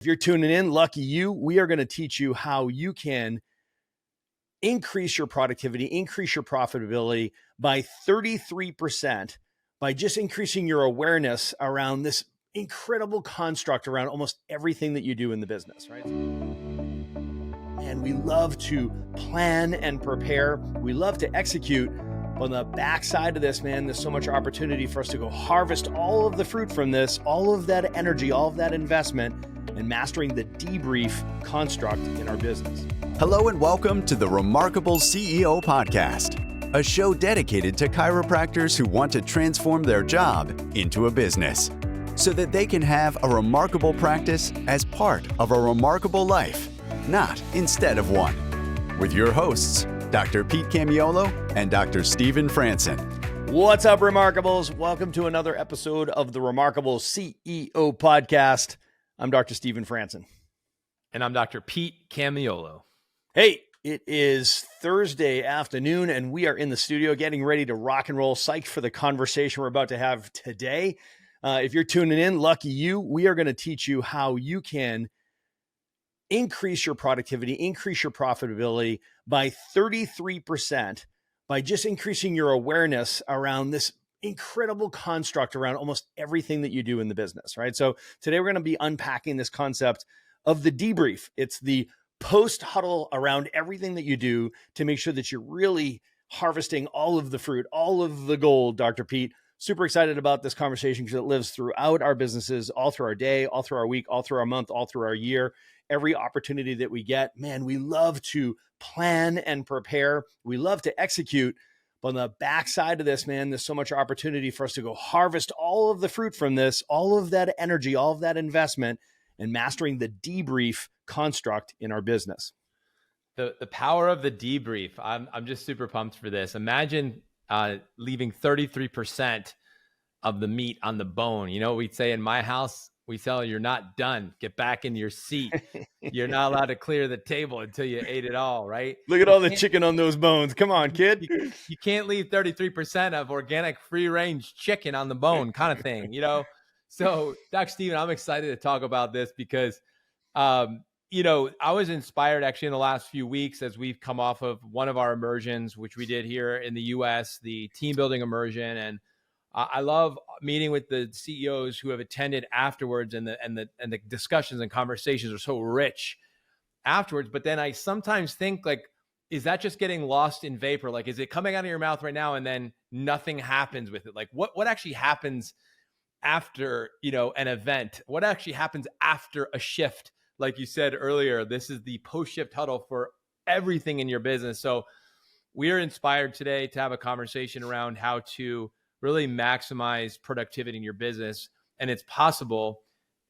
If you're tuning in, lucky you, we are going to teach you how you can increase your productivity, increase your profitability by 33% by just increasing your awareness around this incredible construct around almost everything that you do in the business, right? And we love to plan and prepare. We love to execute. On the backside of this, man, there's so much opportunity for us to go harvest all of the fruit from this, all of that energy, all of that investment, and mastering the debrief construct in our business. Hello and welcome to the Remarkable CEO Podcast, a show dedicated to chiropractors who want to transform their job into a business so that they can have a remarkable practice as part of a remarkable life, not instead of one. With your hosts, Dr. Pete Camiolo and Dr. Stephen Franson. What's up, Remarkables? Welcome to another episode of the Remarkable CEO Podcast. I'm Dr. Stephen Franson. And I'm Dr. Pete Camiolo. Hey, it is Thursday afternoon, and we are in the studio getting ready to rock and roll. Psyched for the conversation we're about to have today. If you're tuning in, lucky you, we are going to teach you how you can increase your productivity, increase your profitability by 33% by just increasing your awareness around this incredible construct around almost everything that you do in the business, right? So today we're going to be unpacking this concept of the debrief. It's the post-huddle around everything that you do to make sure that you're really harvesting all of the fruit, all of the gold, Dr. Pete. Super excited about this conversation because it lives throughout our businesses, all through our day, all through our week, all through our month, all through our year. Every opportunity that we get, man, we love to plan and prepare. We love to execute. But on the backside of this, man, there's so much opportunity for us to go harvest all of the fruit from this, all of that energy, all of that investment, and mastering the debrief construct in our business. The power of the debrief. I'm just super pumped for this. Imagine leaving 33% of the meat on the bone. You know what we'd say in my house? We tell you, you're not done. Get back in your seat. You're not allowed to clear the table until you ate it all, right? Look at all the chicken on those bones. Come on, kid. You can't leave 33% of organic free-range chicken on the bone kind of thing, you know? So, Dr. Stephen, I'm excited to talk about this because, I was inspired actually in the last few weeks as we've come off of one of our immersions, which we did here in the U.S., the team building immersion. And I love meeting with the CEOs who have attended afterwards, and the discussions and conversations are so rich afterwards. But then I sometimes think, like, is that just getting lost in vapor? Like, is it coming out of your mouth right now and then nothing happens with it? Like, what actually happens after, an event? What actually happens after a shift? Like you said earlier, this is the post-shift huddle for everything in your business. So we are inspired today to have a conversation around how to really maximize productivity in your business. And it's possible,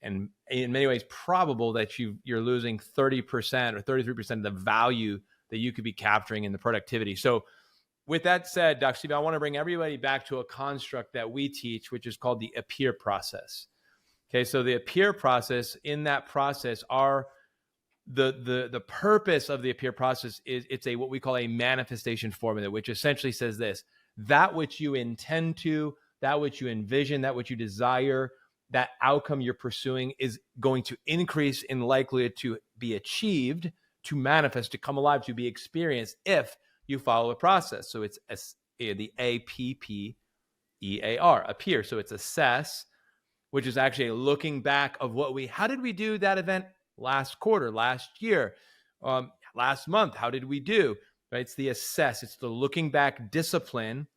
and in many ways probable, that you're losing 30% or 33% of the value that you could be capturing in the productivity. So with that said, Dr. Steve, I want to bring everybody back to a construct that we teach, which is called the APPEAR process. Okay, so the APPEAR process, in that process are the purpose of the APPEAR process is it's what we call a manifestation formula, which essentially says this: that which you intend to, that which you envision, that which you desire, that outcome you're pursuing is going to increase in likelihood to be achieved, to manifest, to come alive, to be experienced if you follow a process. So it's the APPEAR, APPEAR. So it's assess, which is actually looking back of how did we do that event last quarter, last year, last month? How did we do? Right? It's the assess. It's the looking back discipline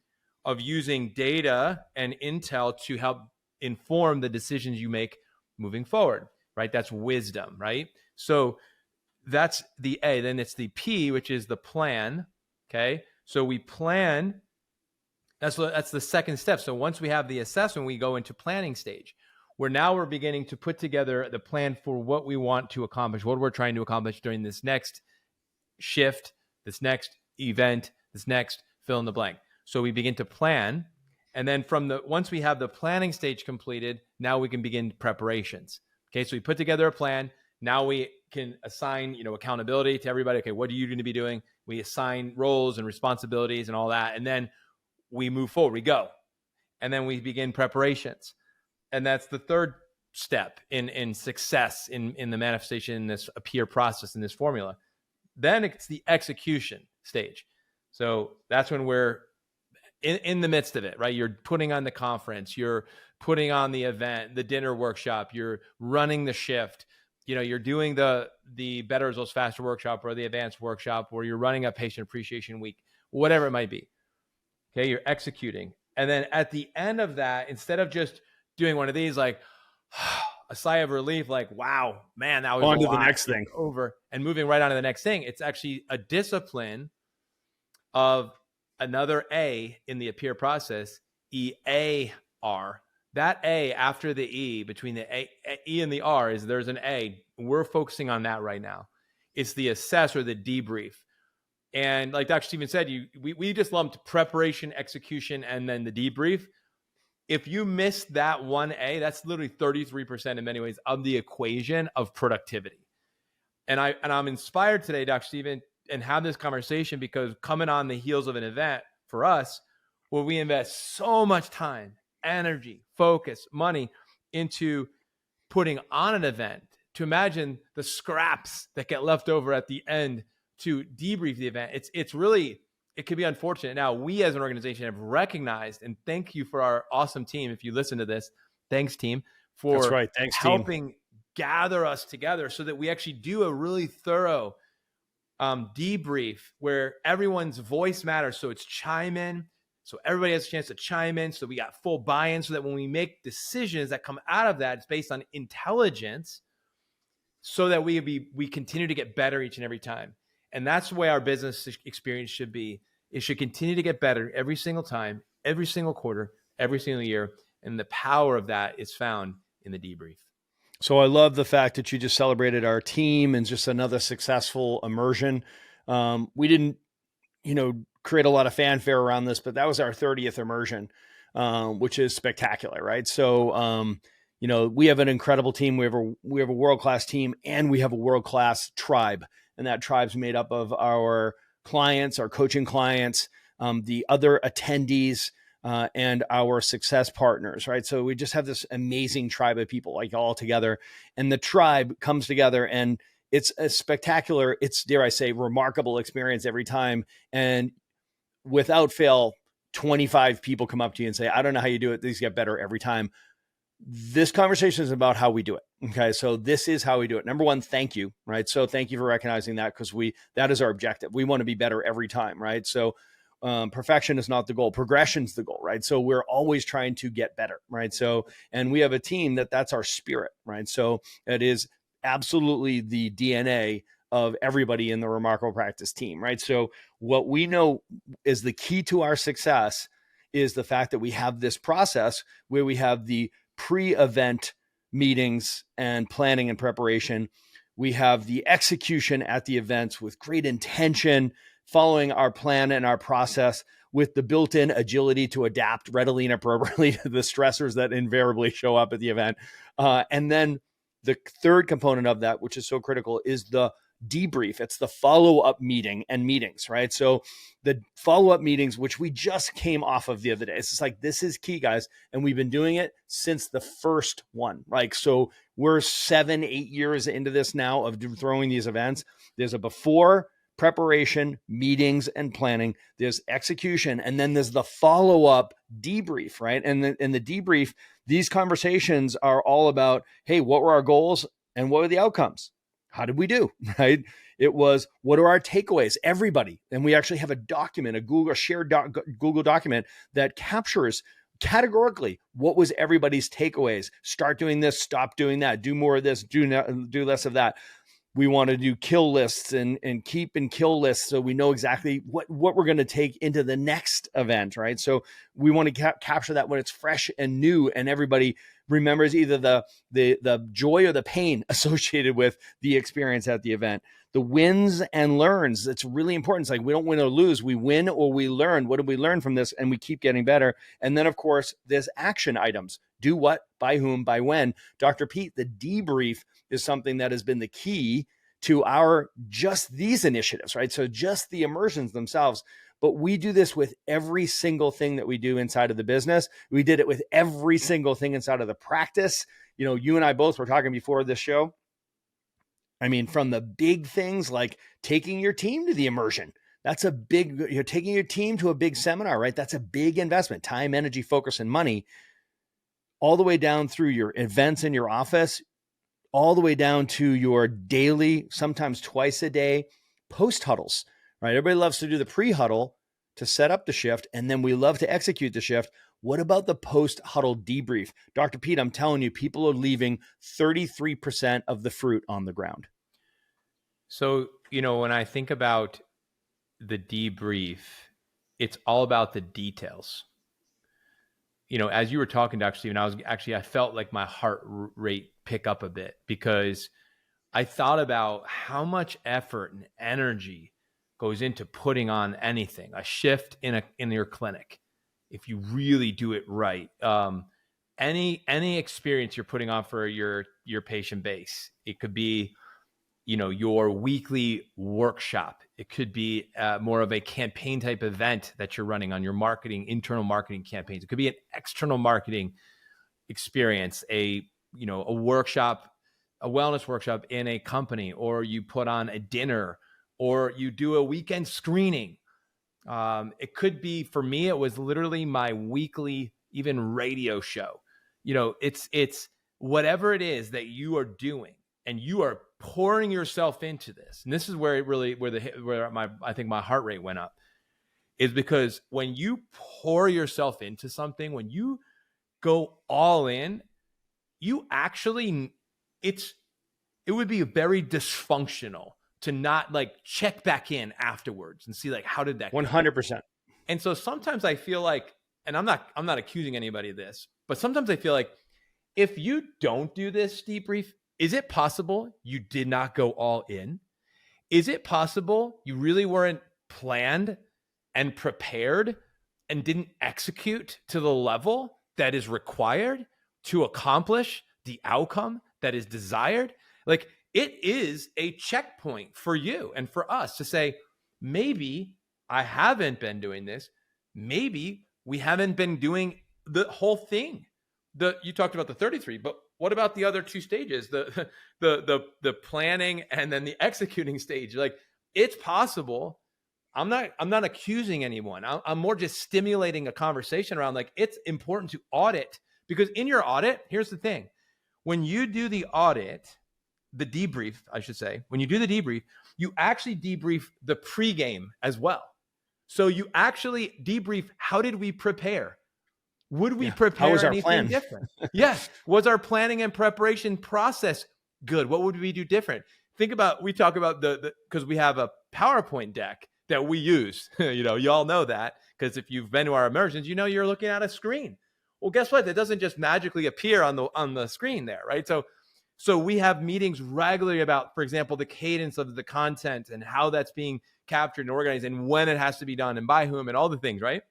of using data and intel to help inform the decisions you make moving forward, right? That's wisdom, right? So that's the A. Then it's the P, which is the plan, okay? So we plan. That's the second step. So once we have the assessment, we go into planning stage, where now we're beginning to put together the plan for what we want to accomplish, what we're trying to accomplish during this next shift, this next event, this next fill in the blank. So we begin to plan. And then once we have the planning stage completed, now we can begin preparations. Okay, so we put together a plan. Now we can assign, accountability to everybody. Okay, what are you going to be doing? We assign roles and responsibilities and all that. And then we move forward, we go. And then we begin preparations. And that's the third step in success in the manifestation in this appear process in this formula. Then it's the execution stage. So that's when we're in the midst of it, right? You're putting on the conference, you're putting on the event, the dinner workshop, you're running the shift, you're doing the Better Results Faster workshop or the advanced workshop, or you're running a patient appreciation week, whatever it might be. Okay, you're executing. And then at the end of that, instead of just doing one of these, like a sigh of relief, like, wow, man, that was on to the next thing over, and moving right on to the next thing. It's actually a discipline of another A in the appear process, EAR. That A after the E, between the E and the R, is there's an A. We're focusing on that right now. It's the assess or the debrief. And like Dr. Stephen said, we just lumped preparation, execution, and then the debrief. If you miss that one A, that's literally 33% in many ways of the equation of productivity. And I'm inspired today, Dr. Stephen, and have this conversation because coming on the heels of an event for us where we invest so much time, energy, focus, money into putting on an event, to imagine the scraps that get left over at the end to debrief the event. It's really, it can be unfortunate. Now, we as an organization have recognized, and thank you for our awesome team. If you listen to this, thanks team for That's right. Thanks, helping team. gather us together so that we actually do a really thorough debrief where everyone's voice matters. So it's chime in. So everybody has a chance to chime in. So we got full buy-in so that when we make decisions that come out of that, it's based on intelligence so that we continue to get better each and every time. And that's the way our business experience should be. It should continue to get better every single time, every single quarter, every single year. And the power of that is found in the debrief. So I love the fact that you just celebrated our team and just another successful immersion. We didn't, create a lot of fanfare around this, but that was our 30th immersion, which is spectacular, right? So, we have an incredible team. We have a world-class team, and we have a world-class tribe. And that tribe's made up of our clients, our coaching clients, the other attendees, and our success partners, right? So we just have this amazing tribe of people like all together, and the tribe comes together, and it's a spectacular, it's, dare I say, remarkable experience every time. And without fail, 25 people come up to you and say, I don't know how you do it. These get better every time. This conversation is about how we do it. Okay. So this is how we do it. Number one, thank you. Right. So thank you for recognizing that, because that is our objective. We want to be better every time. Right. So perfection is not the goal. Progression's the goal. Right. So we're always trying to get better. Right. So, and we have a team that's our spirit. Right. So it is absolutely the DNA of everybody in the Remarkable Practice team. Right. So what we know is the key to our success is the fact that we have this process where we have the pre-event meetings and planning and preparation. We have the execution at the events with great intention, following our plan and our process with the built-in agility to adapt readily and appropriately to the stressors that invariably show up at the event. And then the third component of that, which is so critical, is the debrief. It's the follow-up meeting and meetings, right? So the follow-up meetings, which we just came off of the other day, it's just like, this is key, guys. And we've been doing it since the first one. Like, so we're 7-8 years into this now of throwing these events. There's a before, preparation, meetings, and planning. There's execution. And then there's the follow-up debrief, right? And in the debrief, these conversations are all about, hey, what were our goals and what were the outcomes? How did we do, right? It was, what are our takeaways? Everybody. And we actually have a document, a shared Google document that captures categorically what was everybody's takeaways. Start doing this, stop doing that, do more of this, do less of that. We want to do kill lists and keep and kill lists so we know exactly what we're going to take into the next event, right? So we want to capture that when it's fresh and new, and everybody remembers either the joy or the pain associated with the experience at the event. The wins and learns, it's really important. It's like, we don't win or lose. We win or we learn. What did we learn from this? And we keep getting better. And then, of course, there's action items. Do what, by whom, by when. Dr. Pete, the debrief is something that has been the key to our just these initiatives, right? So just the immersions themselves. But we do this with every single thing that we do inside of the business. We did it with every single thing inside of the practice. You know, you and I both were talking before this show. I mean, from the big things like taking your team to the immersion. That's a big, you're taking your team to a big seminar, right? That's a big investment, time, energy, focus, and money, all the way down through your events in your office, all the way down to your daily, sometimes twice a day, post-huddles, right? Everybody loves to do the pre-huddle to set up the shift, and then we love to execute the shift. What about the post-huddle debrief? Dr. Pete, I'm telling you, people are leaving 33% of the fruit on the ground. So, you know, when I think about the debrief, it's all about the details. You know, as you were talking, Dr. Stephen, I felt like my heart rate pick up a bit, because I thought about how much effort and energy goes into putting on anything, a shift in your clinic. If you really do it right, any experience you're putting on for your patient base, it could be, you know, your weekly workshop. It could be more of a campaign type event that you're running on your internal marketing campaigns. It could be an external marketing experience, a workshop, a wellness workshop in a company, or you put on a dinner, or you do a weekend screening. It could be, for me, it was literally my weekly, even radio show. You know, it's whatever it is that you are doing, and you are pouring yourself into this. And this is where it really, I think my heart rate went up, is because when you pour yourself into something, when you go all in, you actually, it would be very dysfunctional to not like check back in afterwards and see like, how did that go? 100%. And so sometimes I feel like, and I'm not accusing anybody of this, but sometimes I feel like if you don't do this debrief, is it possible you did not go all in? Is it possible you really weren't planned and prepared and didn't execute to the level that is required to accomplish the outcome that is desired? Like, it is a checkpoint for you and for us to say, maybe I haven't been doing this. Maybe we haven't been doing the whole thing. You talked about the 33, but what about the other two stages, the planning and then the executing stage? Like, it's possible. I'm not accusing anyone. I'm more just stimulating a conversation around, like, it's important to audit, because in your audit, here's the thing. When you do the audit, the debrief, I should say, when you do the debrief, you actually debrief the pregame as well. So you actually debrief, how did we prepare? Would we prepare anything different? Yes. Was our planning and preparation process good? What would we do different? We talk about because we have a PowerPoint deck that we use. You all know that, because if you've been to our immersions, you're looking at a screen. Well, guess what? That doesn't just magically appear on the screen there, right? So we have meetings regularly about, for example, the cadence of the content and how that's being captured and organized and when it has to be done and by whom and all the things, right?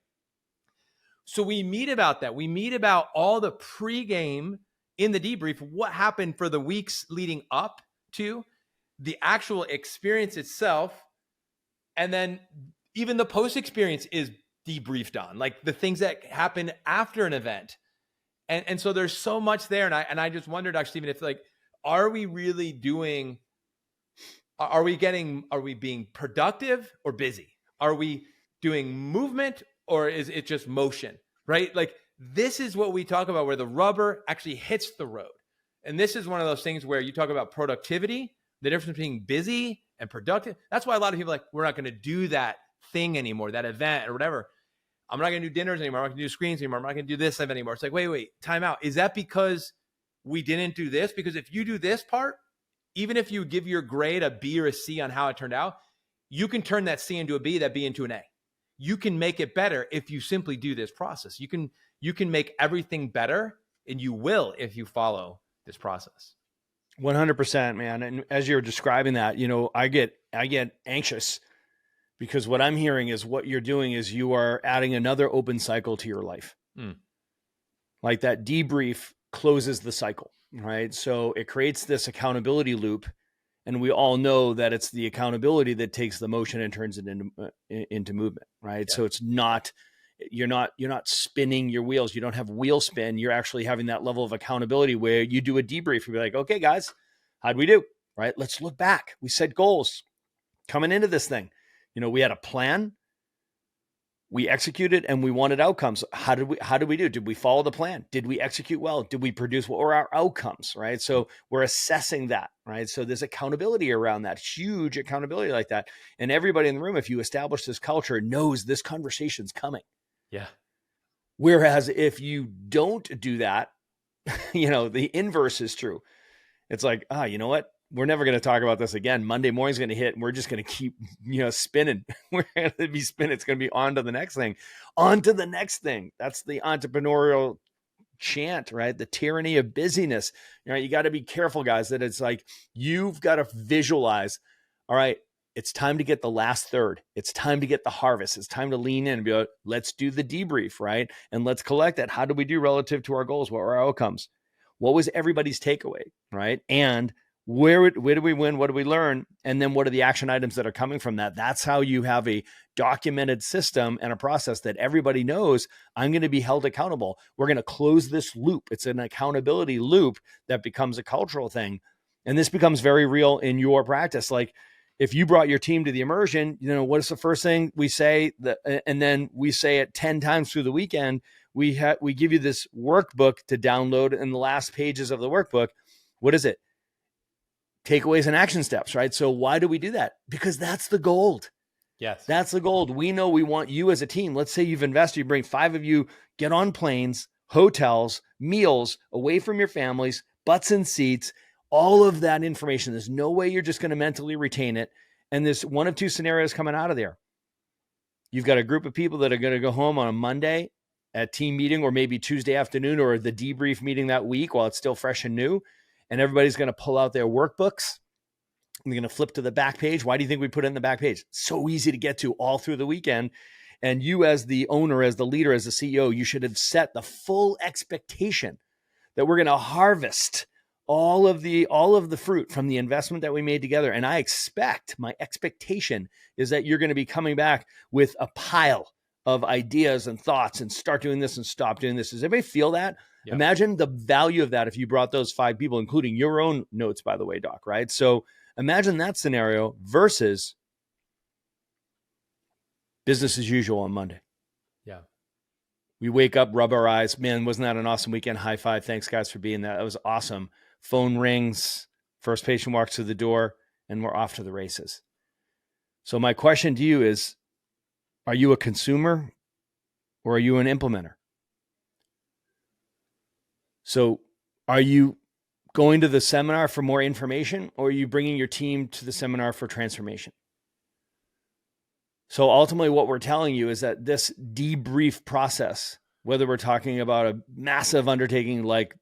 So we meet about that. We meet about all the pregame in the debrief, what happened for the weeks leading up to the actual experience itself. And then even the post experience is debriefed on, like the things that happen after an event. And so there's so much there. And I just wondered, Dr. Stephen, if are we really are we being productive or busy? Are we doing movement, or is it just motion, right? Like, this is what we talk about, where the rubber actually hits the road. And this is one of those things where you talk about productivity, the difference between busy and productive. That's why a lot of people are like, we're not going to do that thing anymore, that event or whatever. I'm not going to do dinners anymore. I'm not going to do screens anymore. I'm not going to do this anymore. It's like, wait, time out. Is that because we didn't do this? Because if you do this part, even if you give your grade a B or a C on how it turned out, you can turn that C into a B, that B into an A. You can make it better if you simply do this process. You can make everything better, and you will if you follow this process. 100%, man. And as you're describing that, I get anxious, because what I'm hearing is what you're doing is you are adding another open cycle to your life. Like, that debrief closes the cycle, right? So it creates this accountability loop. And we all know that it's the accountability that takes the motion and turns it into movement, right? Yeah. So it's not, you're not spinning your wheels. You don't have wheel spin. You're actually having that level of accountability where you do a debrief. You'll be like, okay, guys, how'd we do? Right? Let's look back. We set goals coming into this thing. We had a plan, we executed, and we wanted outcomes. How did we do? Did we follow the plan? Did we execute well? Did we produce? What were our outcomes? Right. So we're assessing that. Right. So there's accountability around that, huge accountability like that. And everybody in the room, if you establish this culture, knows this conversation's coming. Yeah. Whereas if you don't do that, the inverse is true. It's like, you know what? We're never going to talk about this again. Monday morning's going to hit and we're just going to keep, spinning. We're going to be spinning. It's going to be on to the next thing, on to the next thing. That's the entrepreneurial chant, right? The tyranny of busyness. You got to be careful, guys, that it's like, you've got to visualize, all right, it's time to get the last third. It's time to get the harvest. It's time to lean in and be like, let's do the debrief, right? And let's collect that. How did we do relative to our goals? What were our outcomes? What was everybody's takeaway, right? And where did we win? What did we learn? And then what are the action items that are coming from that? That's how you have a documented system and a process that everybody knows I'm going to be held accountable. We're going to close this loop. It's an accountability loop that becomes a cultural thing. And this becomes very real in your practice. Like if you brought your team to the immersion, what is the first thing we say? And then we say it 10 times through the weekend. We give you this workbook to download in the last pages of the workbook. What is it? Takeaways and action steps, right? So why do we do that? Because that's the gold. Yes. That's the gold. We know we want you as a team. Let's say you've invested, you bring 5 of you, get on planes, hotels, meals, away from your families, butts in seats, all of that information. There's no way you're just going to mentally retain it. And there's one of two scenarios coming out of there. You've got a group of people that are going to go home on a Monday at team meeting, or maybe Tuesday afternoon, or the debrief meeting that week while it's still fresh and new. And everybody's going to pull out their workbooks. They're going to flip to the back page. Why do you think we put it in the back page? So easy to get to all through the weekend. And you as the owner, as the leader, as the CEO, you should have set the full expectation that we're going to harvest all of the fruit from the investment that we made together. And my expectation is that you're going to be coming back with a pile of ideas and thoughts and start doing this and stop doing this. Does everybody feel that? Yep. Imagine the value of that if you brought those 5 people, including your own notes, by the way, Doc, right? So imagine that scenario versus business as usual on Monday. Yeah. We wake up, rub our eyes. Man, wasn't that an awesome weekend? High five. Thanks, guys, for being there. That was awesome. Phone rings, first patient walks through the door, and we're off to the races. So my question to you is, are you a consumer or are you an implementer? So are you going to the seminar for more information, or are you bringing your team to the seminar for transformation? So ultimately what we're telling you is that this debrief process, whether we're talking about a massive undertaking like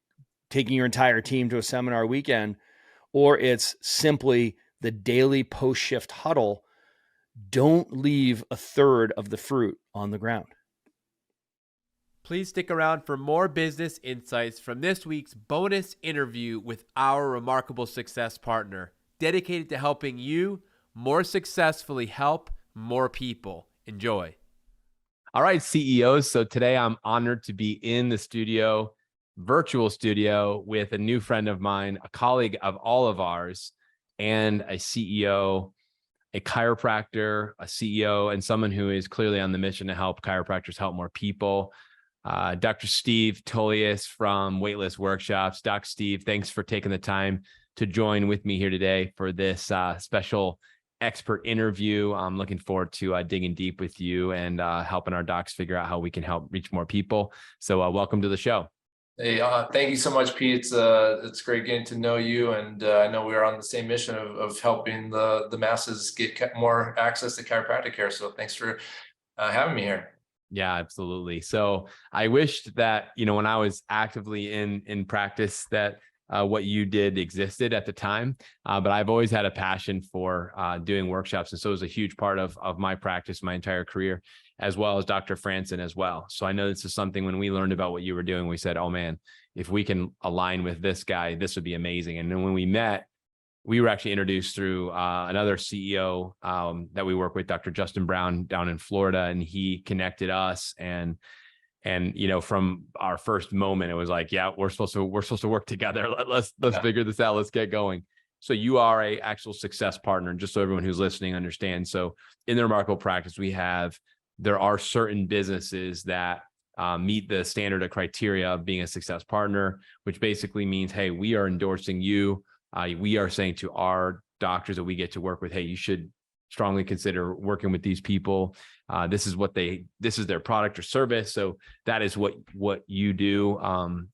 taking your entire team to a seminar weekend, or it's simply the daily post-shift huddle, don't leave a third of the fruit on the ground. Please stick around for more business insights from this week's bonus interview with our remarkable success partner, dedicated to helping you more successfully help more people. Enjoy. All right, CEOs. So today I'm honored to be in the studio, virtual studio, with a new friend of mine, a colleague of all of ours, and a CEO, a chiropractor, a CEO, and someone who is clearly on the mission to help chiropractors help more people. Dr. Steve Tullius from Waitlist Workshops. Doc Steve, thanks for taking the time to join with me here today for this special expert interview. I'm looking forward to digging deep with you and helping our docs figure out how we can help reach more people. So welcome to the show. Hey, thank you so much, Pete. It's great getting to know you, and I know we're on the same mission of helping the masses get more access to chiropractic care. So thanks for having me here. Yeah, absolutely. So I wished that, when I was actively in practice, that what you did existed at the time, but I've always had a passion for doing workshops. And so it was a huge part of my practice, my entire career, as well as Dr. Franson as well. So I know this is something, when we learned about what you were doing, we said, oh man, if we can align with this guy, this would be amazing. And then when we met, we were actually introduced through another CEO that we work with, Dr. Justin Brown down in Florida, and he connected us. And from our first moment, it was like, yeah, we're supposed to work together. Let's figure this out. Let's get going. So you are a actual success partner, just so everyone who's listening understands. So in the Remarkable Practice, there are certain businesses that meet the standard of criteria of being a success partner, which basically means, hey, we are endorsing you. We are saying to our doctors that we get to work with, hey, you should strongly consider working with these people. This is their product or service. So that is what you do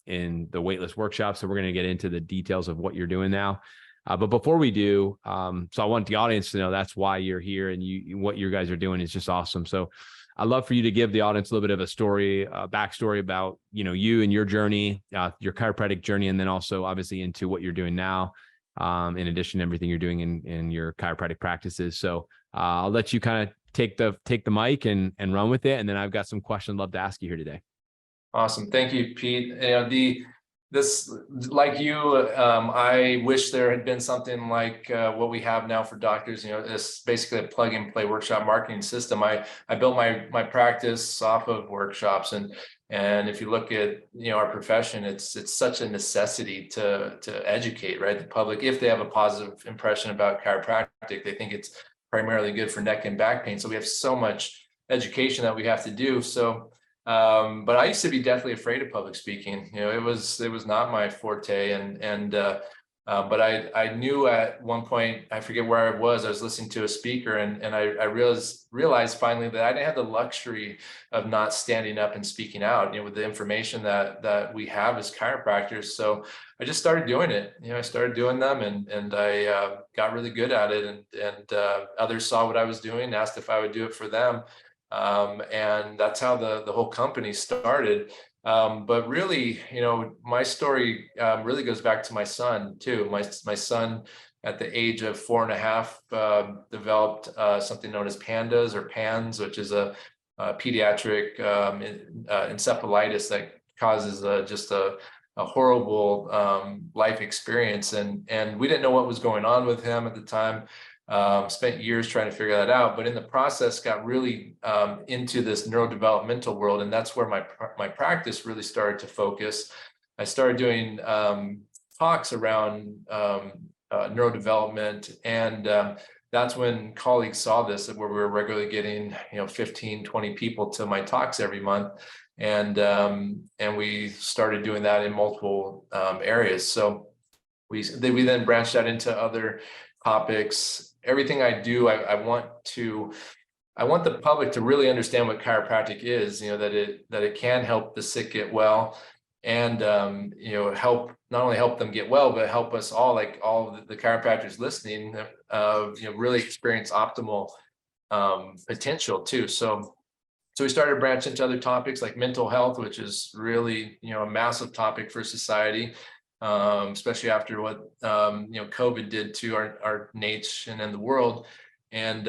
in the Waitlist Workshops. So we're going to get into the details of what you're doing now. But before we do, so I want the audience to know that's why you're here, and what you guys are doing is just awesome. So I'd love for you to give the audience a little bit of a story, backstory about, you and your journey, your chiropractic journey, and then also obviously into what you're doing now, in addition to everything you're doing in your chiropractic practices. So I'll let you kind of take the mic and run with it. And then I've got some questions I'd love to ask you here today. Awesome. Thank you, Pete. I wish there had been something like what we have now for doctors. It's basically a plug and play workshop marketing system. I built my practice off of workshops, and if you look at our profession, it's such a necessity to educate, right, the public. If they have a positive impression about chiropractic, they think it's primarily good for neck and back pain. So we have so much education that we have to do. So but I used to be deathly afraid of public speaking. It was not my forte. But I knew at one point, I forget where I was listening to a speaker, and I realized finally that I didn't have the luxury of not standing up and speaking out, with the information that we have as chiropractors. So I just started doing it. I started doing them, and I got really good at it. And others saw what I was doing, asked if I would do it for them. And that's how the whole company started. But really, my story really goes back to my son too. My son, at the age of 4.5, developed something known as PANDAS or PANS, which is a pediatric encephalitis that causes just a horrible life experience. And we didn't know what was going on with him at the time. Spent years trying to figure that out, but in the process got really into this neurodevelopmental world, and that's where my practice really started to focus. I started doing talks around neurodevelopment, and that's when colleagues saw this, where we were regularly getting 15, 20 people to my talks every month, and we started doing that in multiple areas. So we then branched out into other topics. Everything I do, I want the public to really understand what chiropractic is, that it can help the sick get well, and help not only help them get well, but help us all, like all the chiropractors listening, really experience optimal potential too. So we started branching into other topics like mental health, which is really a massive topic for society. Especially after what COVID did to our nation and the world, and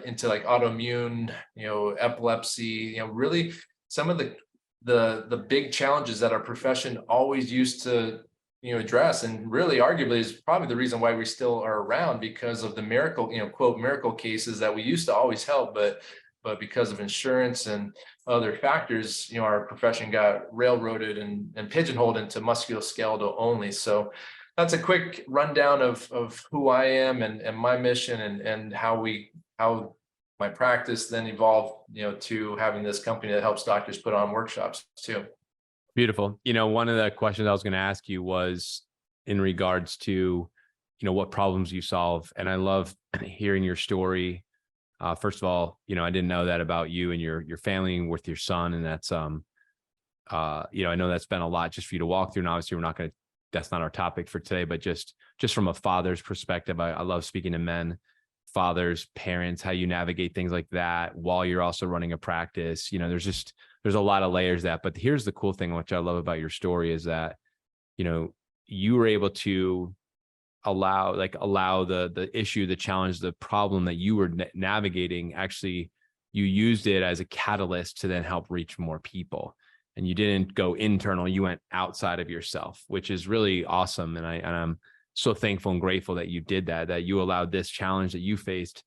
into like autoimmune, epilepsy, really some of the big challenges that our profession always used to address, and really arguably is probably the reason why we still are around, because of the miracle, quote, miracle cases that we used to always help, but because of insurance and other factors, our profession got railroaded and pigeonholed into musculoskeletal only. So that's a quick rundown of who I am and my mission, and how my practice then evolved, to having this company that helps doctors put on workshops too. Beautiful. One of the questions I was going to ask you was in regards to, what problems you solve. And I love hearing your story. First of all, I didn't know that about you and your family with your son. And that's, I know that's been a lot just for you to walk through. And obviously that's not our topic for today, but just from a father's perspective, I love speaking to men, fathers, parents, how you navigate things like that while you're also running a practice. There's a lot of layers that, but here's the cool thing, which I love about your story, is that, you were able to allow the issue, the challenge, the problem that you were navigating. Actually, you used it as a catalyst to then help reach more people, and you didn't go internal, you went outside of yourself, which is really awesome. And so thankful and grateful that you did that you allowed this challenge that you faced,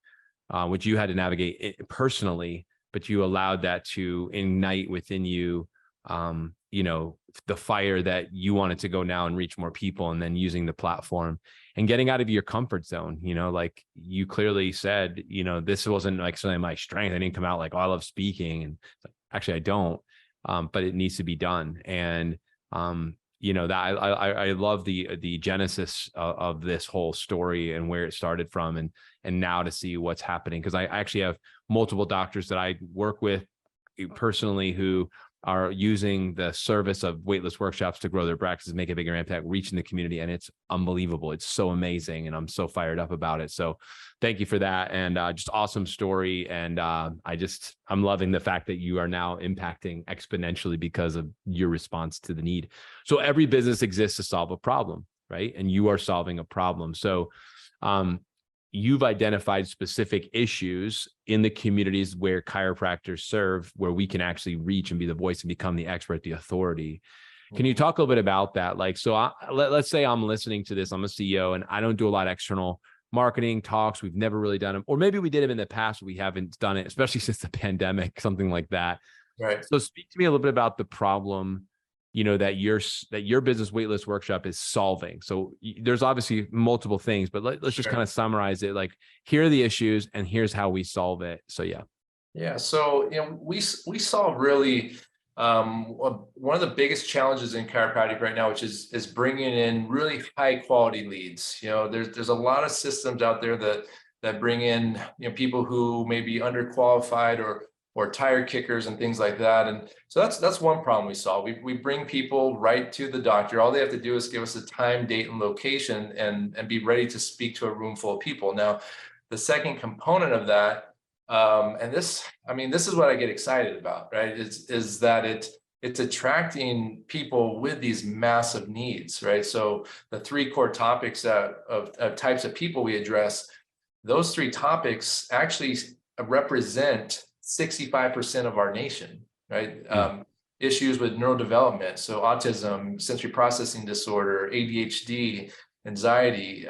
which you had to navigate personally, but you allowed that to ignite within you, the fire that you wanted to go now and reach more people, and then using the platform and getting out of your comfort zone. Like you clearly said, this wasn't like something my strength. I didn't come out like, oh, I love speaking. And actually I don't, but it needs to be done. And, that I love the genesis of this whole story and where it started from, and now to see what's happening. Cause I actually have multiple doctors that I work with personally who are using the service of Waitlist Workshops to grow their practices, make a bigger impact, reaching the community. And it's unbelievable. It's so amazing. And I'm so fired up about it. So thank you for that. And just awesome story. And I'm loving the fact that you are now impacting exponentially because of your response to the need. So every business exists to solve a problem, right? And you are solving a problem. So you've identified specific issues in the communities where chiropractors serve, where we can actually reach and be the voice and become the expert, the authority. Can you talk a little bit about that? Like, so let's say I'm listening to this, I'm a CEO and I don't do a lot of external marketing talks. We've never really done them, or maybe we did them in the past, but we haven't done it, especially since the pandemic, something like that. Right. So speak to me a little bit about the problem that your business Waitlist Workshop is solving. So there's obviously multiple things, but let's just kind of summarize it. Like, here are the issues and here's how we solve it. So yeah. So we solve really one of the biggest challenges in chiropractic right now, which is bringing in really high quality leads. There's a lot of systems out there that bring in people who may be underqualified or tire kickers and things like that. And so that's one problem we solve. We bring people right to the doctor. All they have to do is give us a time, date, and location and be ready to speak to a room full of people. Now, the second component of that, and this is what I get excited about, right? Is that it's attracting people with these massive needs, right? So the three core topics of types of people we address, those three topics actually represent 65% of our nation, right? Issues with neurodevelopment, so autism, sensory processing disorder, ADHD, anxiety,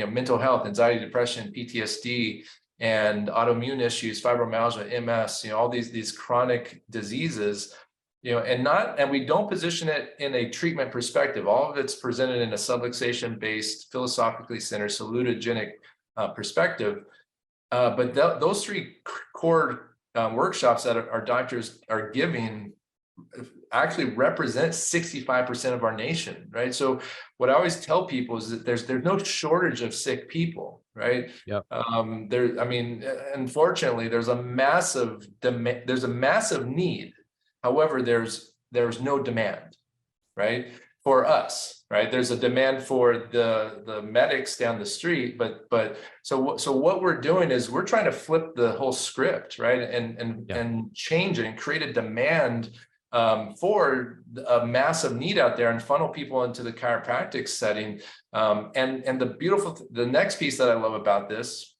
mental health, anxiety, depression, PTSD, and autoimmune issues, fibromyalgia, MS, all these chronic diseases, and we don't position it in a treatment perspective. All of it's presented in a subluxation-based, philosophically centered, salutogenic perspective. But those three core workshops that our doctors are giving actually represent 65% of our nation, right? So what I always tell people is that there's no shortage of sick people, right? Yep. Unfortunately, there's a massive need. However, there's no demand, right? For us, right? There's a demand for the medics down the street, but so what we're doing is we're trying to flip the whole script, right? And change it and create a demand for a massive need out there and funnel people into the chiropractic setting. And the next piece that I love about this,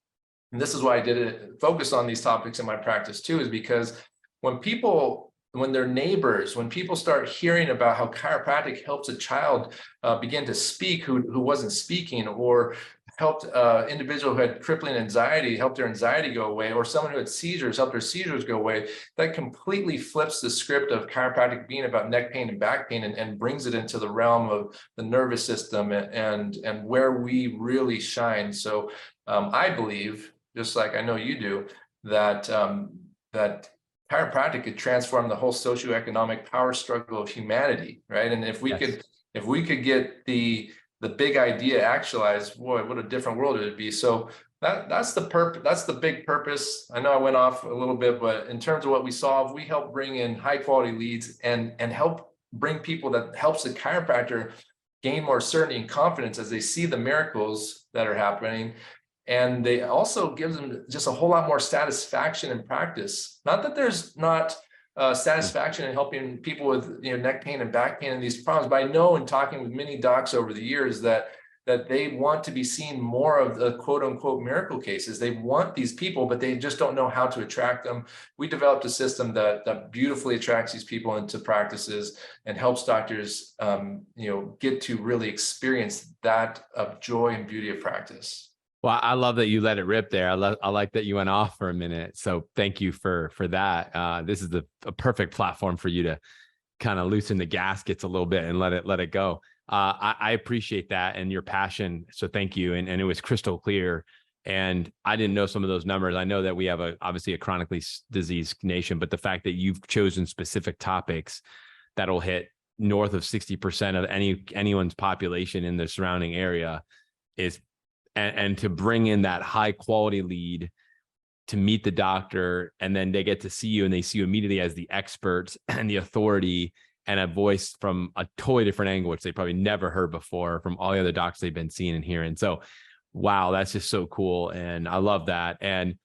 and this is why I did it, focus on these topics in my practice too, is because when their neighbors, when people start hearing about how chiropractic helps a child begin to speak who wasn't speaking, or helped individual who had crippling anxiety, helped their anxiety go away, or someone who had seizures, helped their seizures go away, that completely flips the script of chiropractic being about neck pain and back pain and brings it into the realm of the nervous system and where we really shine. So I believe, just like I know you do, that chiropractic could transform the whole socioeconomic power struggle of humanity, right? And if we could get the big idea actualized, boy, what a different world it would be. So that's the big purpose. I know I went off a little bit, but in terms of what we solve, we help bring in high quality leads and help bring people that helps the chiropractor gain more certainty and confidence as they see the miracles that are happening. And they also gives them just a whole lot more satisfaction in practice. Not that there's not satisfaction in helping people with neck pain and back pain and these problems, but I know in talking with many docs over the years that that they want to be seeing more of the quote unquote miracle cases. They want these people, but they just don't know how to attract them. We developed a system that beautifully attracts these people into practices and helps doctors, get to really experience that of joy and beauty of practice. Well, I love that you let it rip there. I like that you went off for a minute. So thank you for that. This is a perfect platform for you to kind of loosen the gaskets a little bit and let it go. I appreciate that and your passion. So thank you. And it was crystal clear. And I didn't know some of those numbers. I know that we have obviously a chronically diseased nation, but the fact that you've chosen specific topics that'll hit north of 60% of anyone's population in the surrounding area is, and to bring in that high quality lead to meet the doctor, and then they get to see you and they see you immediately as the expert and the authority and a voice from a totally different angle, which they probably never heard before from all the other docs they've been seeing and hearing. So, wow, that's just so cool. And I love that. And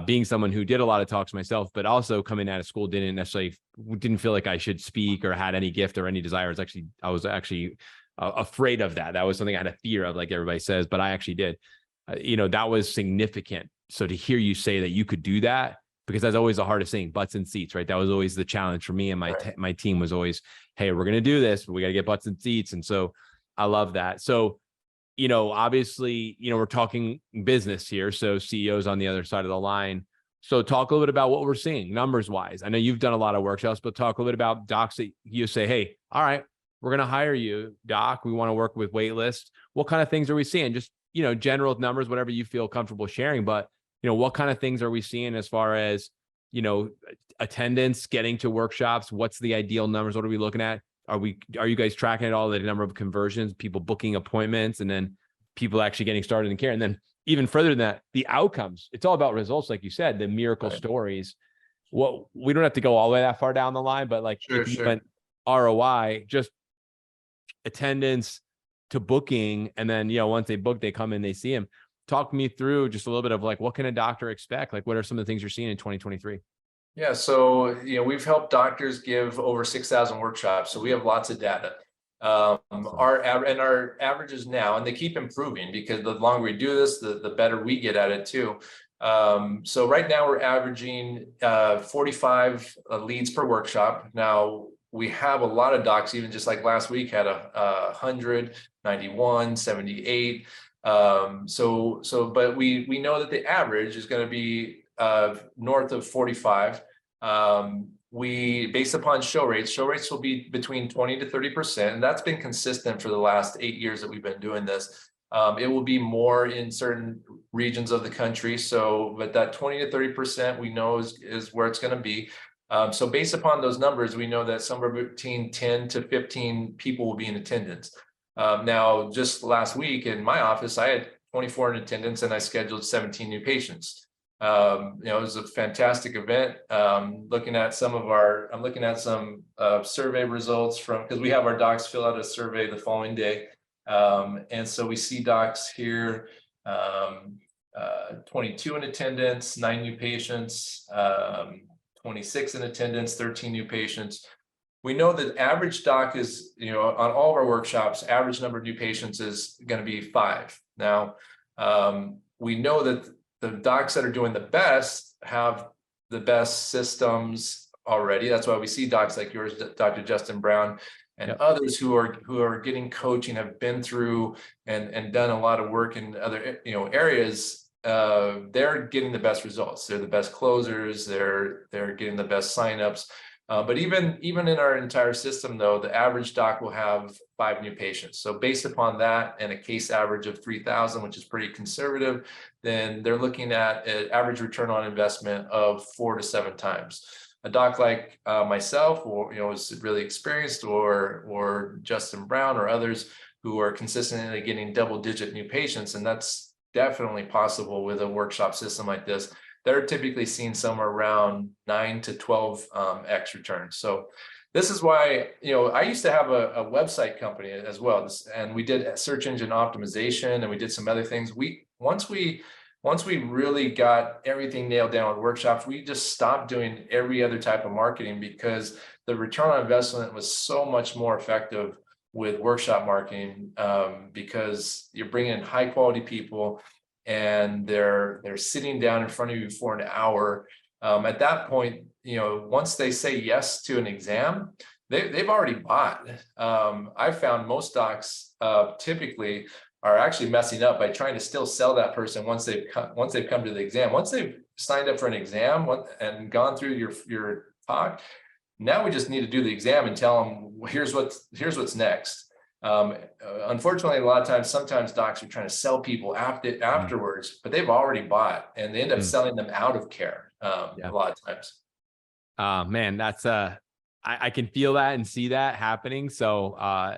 being someone who did a lot of talks myself, but also coming out of school, didn't feel like I should speak or had any gift or any desire. I was actually afraid of that. That was something I had a fear of, like everybody says, but I actually did. That was significant. So to hear you say that you could do that, because that's always the hardest thing, butts and seats, right? That was always the challenge for me. And my team was always, hey, we're going to do this, but we got to get butts and seats. And so I love that. So, obviously, we're talking business here. So CEOs on the other side of the line. So talk a little bit about what we're seeing numbers wise. I know you've done a lot of workshops, but talk a little bit about docs that you say, hey, all right, we're going to hire you, doc. We want to work with Waitlist. What kind of things are we seeing? Just, general numbers, whatever you feel comfortable sharing, but what kind of things are we seeing as far as, attendance, getting to workshops? What's the ideal numbers? What are we looking at? Are you guys tracking it all, the number of conversions, people booking appointments, and then people actually getting started in care? And then even further than that, the outcomes. It's all about results, like you said, the miracle stories. Well, we don't have to go all the way that far down the line, but if you went ROI, just attendance to booking, and then once they book, they come in, they see him. Talk me through just a little bit of what can a doctor expect? What are some of the things you're seeing in 2023? Yeah, so we've helped doctors give over 6,000 workshops, so we have lots of data. Our averages now, and they keep improving because the longer we do this, the better we get at it too. So right now we're averaging 45 leads per workshop. Now we have a lot of docs, even just like last week, had 100, 91, 78. But we know that the average is going to be north of 45. Based upon show rates will be between 20 to 30%. And that's been consistent for the last 8 years that we've been doing this. It will be more in certain regions of the country. But that 20 to 30% we know is where it's going to be. So based upon those numbers, we know that somewhere between 10 to 15 people will be in attendance. Now, just last week in my office, I had 24 in attendance and I scheduled 17 new patients. It was a fantastic event. I'm looking at some survey results because we have our docs fill out a survey the following day. And so we see docs here, 22 in attendance, 9 new patients, 26 in attendance, 13 new patients. We know that average doc is, on all of our workshops, average number of new patients is going to be 5. Now, we know that the docs that are doing the best have the best systems already. That's why we see docs like yours, Dr. Justin Brown, and others who are getting coaching, have been through and done a lot of work in other areas. They're getting the best results. They're the best closers. They're getting the best signups. But even in our entire system, though, the average doc will have 5 new patients. So based upon that and a case average of 3,000, which is pretty conservative, then they're looking at an average return on investment of 4 to 7 times. A doc like myself, or is really experienced, or Justin Brown, or others who are consistently getting double-digit new patients, and that's definitely possible with a workshop system like this. They're typically seeing somewhere around 9 to 12x returns. So this is why, I used to have a website company as well, and we did search engine optimization, and we did some other things. Once we really got everything nailed down with workshops, we just stopped doing every other type of marketing because the return on investment was so much more effective with workshop marketing, because you're bringing in high quality people, and they're sitting down in front of you for an hour. At that point, once they say yes to an exam, they've already bought. I've found most docs typically are actually messing up by trying to still sell that person once they've come to the exam. Once they've signed up for an exam and gone through your talk, now we just need to do the exam and tell them, here's what's next. Unfortunately, a lot of times, sometimes docs are trying to sell people afterwards, but they've already bought, and they end up selling them out of care a lot of times. Man, that's I can feel that and see that happening. So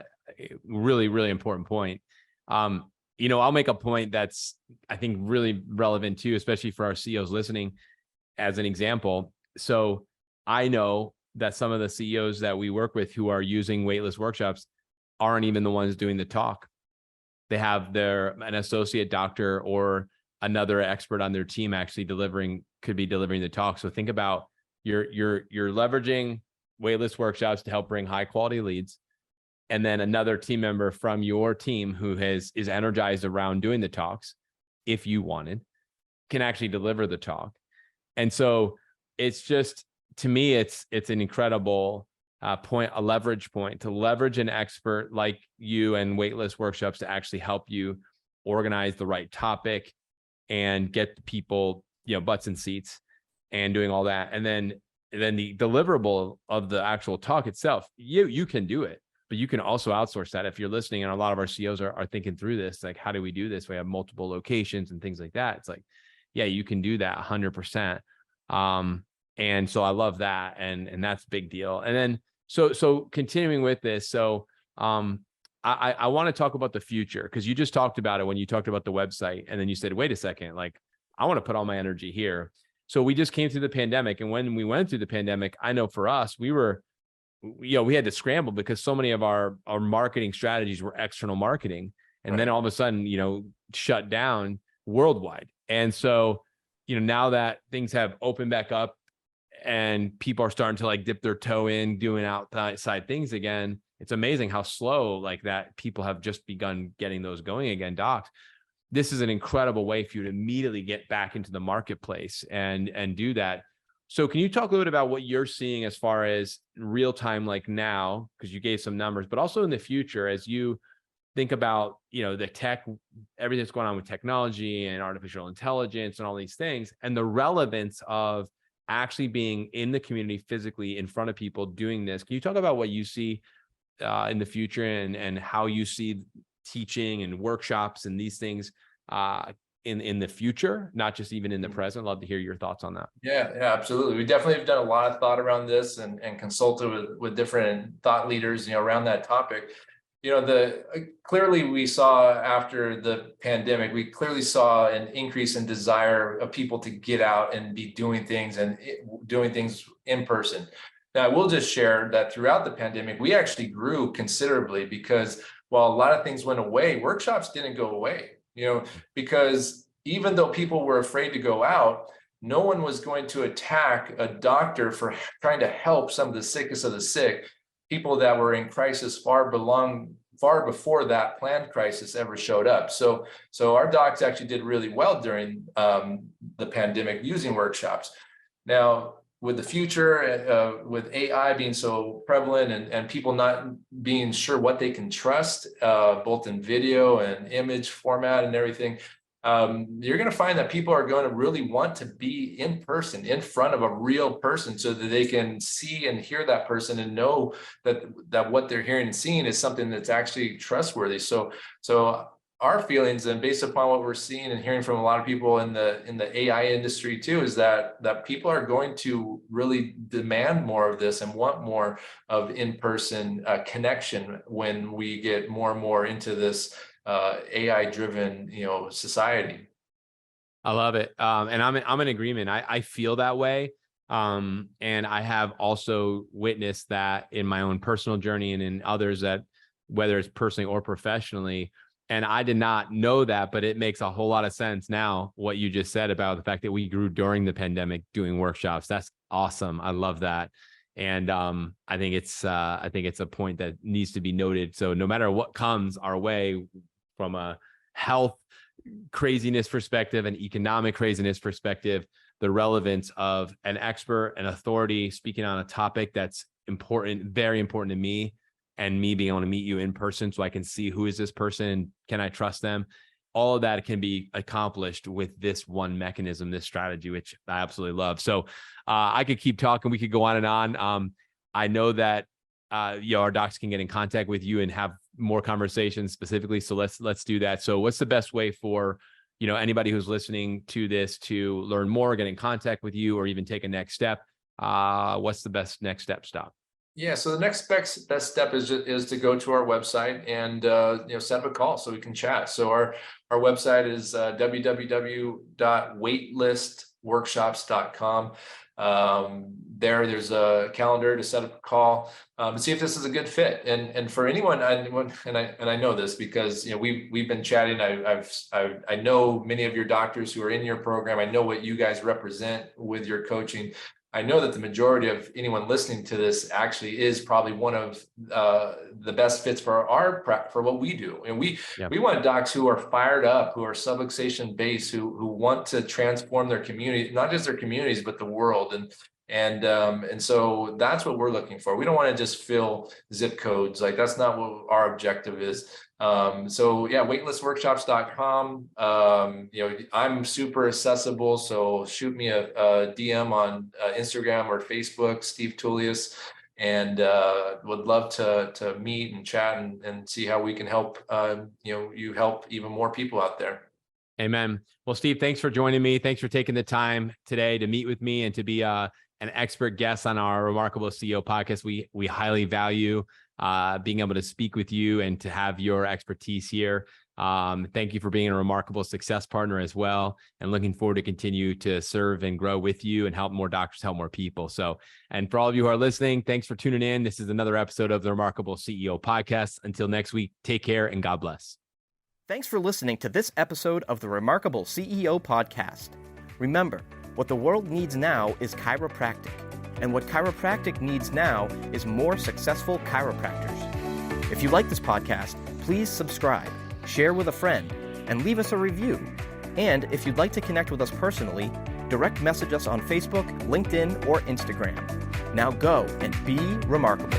really, really important point. I'll make a point that's, I think, really relevant too, especially for our CEOs listening, as an example. So I know that some of the CEOs that we work with who are using Waitlist Workshops aren't even the ones doing the talk. They have an associate doctor or another expert on their team actually could be delivering the talk. So think about you're leveraging Waitlist Workshops to help bring high quality leads, and then another team member from your team who is energized around doing the talks, if you wanted, can actually deliver the talk. And so it's just, to me, it's an incredible point, a leverage point, to leverage an expert like you and Waitlist Workshops to actually help you organize the right topic and get the people, butts in seats and doing all that. And then the deliverable of the actual talk itself, you can do it, but you can also outsource that. If you're listening, and a lot of our CEOs are thinking through this, like, how do we do this? We have multiple locations and things like that. It's like, yeah, you can do that 100%. And so I love that. And that's a big deal. And then, so continuing with this. So, I want to talk about the future, because you just talked about it when you talked about the website, and then you said, wait a second, like, I want to put all my energy here. So we just came through the pandemic. And when we went through the pandemic, I know for us, we had to scramble because so many of our marketing strategies were external marketing. And then all of a sudden, shut down worldwide. And so, now that things have opened back up and people are starting to like dip their toe in, doing outside things again, it's amazing how slow like that people have just begun getting those going again, docs. This is an incredible way for you to immediately get back into the marketplace and do that. So can you talk a little bit about what you're seeing as far as real time, like now, because you gave some numbers, but also in the future, as you think about, the tech, everything that's going on with technology and artificial intelligence and all these things, and the relevance of actually being in the community physically in front of people doing this. Can you talk about what you see in the future and how you see teaching and workshops and these things in the future, not just even in the present? I'd love to hear your thoughts on that. Yeah, absolutely. We definitely have done a lot of thought around this and consulted with different thought leaders, around that topic. Clearly we saw after the pandemic, we clearly saw an increase in desire of people to get out and be doing things in person. Now, I will just share that throughout the pandemic, we actually grew considerably, because while a lot of things went away, workshops didn't go away, because even though people were afraid to go out, no one was going to attack a doctor for trying to help some of the sickest of the sick, people that were in crisis far before that planned crisis ever showed up. So our docs actually did really well during the pandemic using workshops. Now, with the future, with AI being so prevalent and people not being sure what they can trust, both in video and image format and everything, you're going to find that people are going to really want to be in person, in front of a real person, so that they can see and hear that person and know that what they're hearing and seeing is something that's actually trustworthy. So our feelings, and based upon what we're seeing and hearing from a lot of people in the AI industry too, is that people are going to really demand more of this and want more of in-person connection when we get more and more into this AI-driven, society. I love it. And I'm in agreement. I feel that way. And I have also witnessed that in my own personal journey and in others, that whether it's personally or professionally. And I did not know that, but it makes a whole lot of sense now, what you just said about the fact that we grew during the pandemic doing workshops. That's awesome. I love that. And I think it's a point that needs to be noted. So no matter what comes our way from a health craziness perspective and economic craziness perspective, the relevance of an expert, an authority speaking on a topic that's important, very important to me, and me being able to meet you in person so I can see who is this person, can I trust them? All of that can be accomplished with this one mechanism, this strategy, which I absolutely love. So I could keep talking. We could go on and on. I know that our docs can get in contact with you and have more conversations specifically. So let's do that. So what's the best way for anybody who's listening to this to learn more, get in contact with you, or even take a next step? What's the best next step, Stop? Yeah, so the next best step is to go to our website and set up a call so we can chat. So our website is www.waitlistworkshops.com. There's a calendar to set up a call and see if this is a good fit. And for anyone, and I know this because we've been chatting. I know many of your doctors who are in your program. I know what you guys represent with your coaching. I know that the majority of anyone listening to this actually is probably one of the best fits for what we do. And we want docs who are fired up, who are subluxation based, who want to transform their community, not just their communities, but the world. And so that's what we're looking for. We don't want to just fill zip codes. Like, that's not what our objective is. Waitlistworkshops.com. I'm super accessible. So shoot me a DM on Instagram or Facebook, Steve Tullius, and would love to meet and chat and see how we can help, you help even more people out there. Amen. Well, Steve, thanks for joining me. Thanks for taking the time today to meet with me and to be an expert guest on our Remarkable CEO podcast. We highly value being able to speak with you and to have your expertise here. Thank you for being a remarkable success partner as well, and looking forward to continue to serve and grow with you and help more doctors, help more people. So, and for all of you who are listening, thanks for tuning in. This is another episode of the Remarkable CEO podcast. Until next week, take care and God bless. Thanks for listening to this episode of the Remarkable CEO podcast. Remember, what the world needs now is chiropractic, and what chiropractic needs now is more successful chiropractors. If you like this podcast, please subscribe, share with a friend, and leave us a review. And if you'd like to connect with us personally, direct message us on Facebook, LinkedIn, or Instagram. Now go and be remarkable.